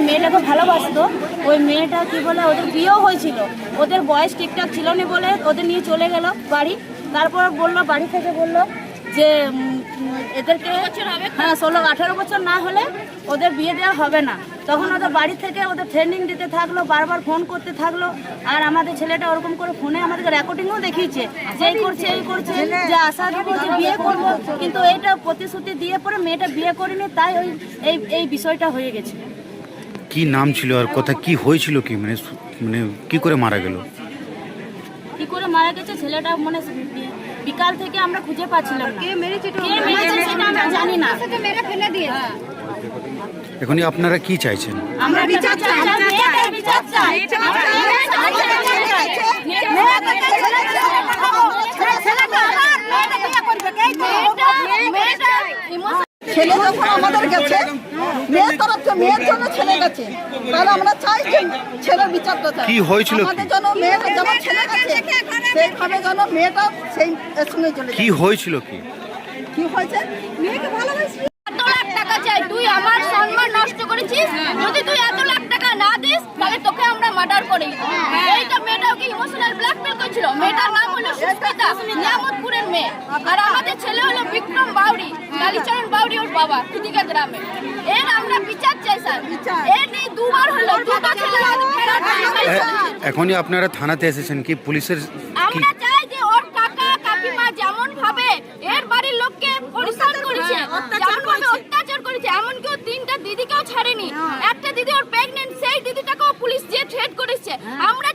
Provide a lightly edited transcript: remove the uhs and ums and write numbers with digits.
মেয়েটাকে ভালোবাসতো, ওই মেয়েটা কি বলে ওদের বিয়েও হয়েছিল, ওদের বয়স ঠিকঠাক ছিল না বলে ওদের নিয়ে চলে গেল বাড়ি। তারপর বললো বাড়ি থেকে বললো যে এদেরকে 16-18 বছর না হলে ওদের বিয়ে দেওয়া হবে না। তখন ওদের বাড়ি থেকে ওদের ট্রেনিং দিতে থাকলো, বারবার ফোন করতে থাকলো। আর আমাদের ছেলেটা ওরকম করে ফোনে আমাদেরকে রেকর্ডিংও দেখিয়েছে যে এই করছে এই করছে, যে আশা দেবো যে বিয়ে করবো, কিন্তু এইটা প্রতিশ্রুতি দিয়ে পরে মেয়েটা বিয়ে করেনি, তাই ওই এই বিষয়টা হয়ে গেছে। কি নাম ছিল আর কথা কি হয়েছিল, কি মানে মানে কি করে মারা গেল? কি করে মারা গেছে ছেলেটা মানে বিকাল থেকে আমরা খুঁজে পাচ্ছিলাম না, কে মেরেছে সেটা আমরা জানি না। এখনই আপনারা কি চাইছেন? আমরা বিচার চাই, বিচার চাই। ছেলে যখন আমাদের গেছে, মেয়ের তরফ থেকে মেয়ের জন্য ছেলে গেছে, তাহলে আমরা চাই যে ছেলের বিচারটা চাই। কি হয়েছিল? আমাদের জন্য মেয়ের যেমন ছেলে গেছে সেইভাবে যেন মেয়েটা সেই সঙ্গে চলে যায়। কি হয়েছিল? কি হয়েছে? মেয়েকে ভালোবাসি। এত লাখ টাকা চাই, তুই আমার সম্মান নষ্ট করেছিস, যদি তুই এত লাখ টাকা না দিস তাহলে তোকে আমরা মার্ডার করি। এইটা মেয়েটাকে ইমোশনাল ব্ল্যাকমেল করছিল। মেয়েটার নাম হলো সুস্মিতা, নিয়ামতপুরের মেয়ে। আর আমাদের ছেলে হলো বিক্রম বাউরি, কালীচরণ বাউরি ওর বাবা, কুতিকা গ্রামে। এর আমরা বিচার চাই স্যার। এর নিয়ে দুবার হলো, দুটো ছেলে এখনই আপনারা থানাতে এসেছেন, কি পুলিশের আমরা চাই যে ওর কাকা কাকিমা যেমন ভাবে এর বাড়ির লোককে পরিষ্কার করেছে, যেমন ভাবে অত্যাচার করেছে, এমনকি ও 3টা দিদিকেও ছাড়েনি। একটা দিদি ওর প্রেগনেন্ট, সেই দিদিটাকেও পুলিশ যে থ্রেট করেছে। আমরা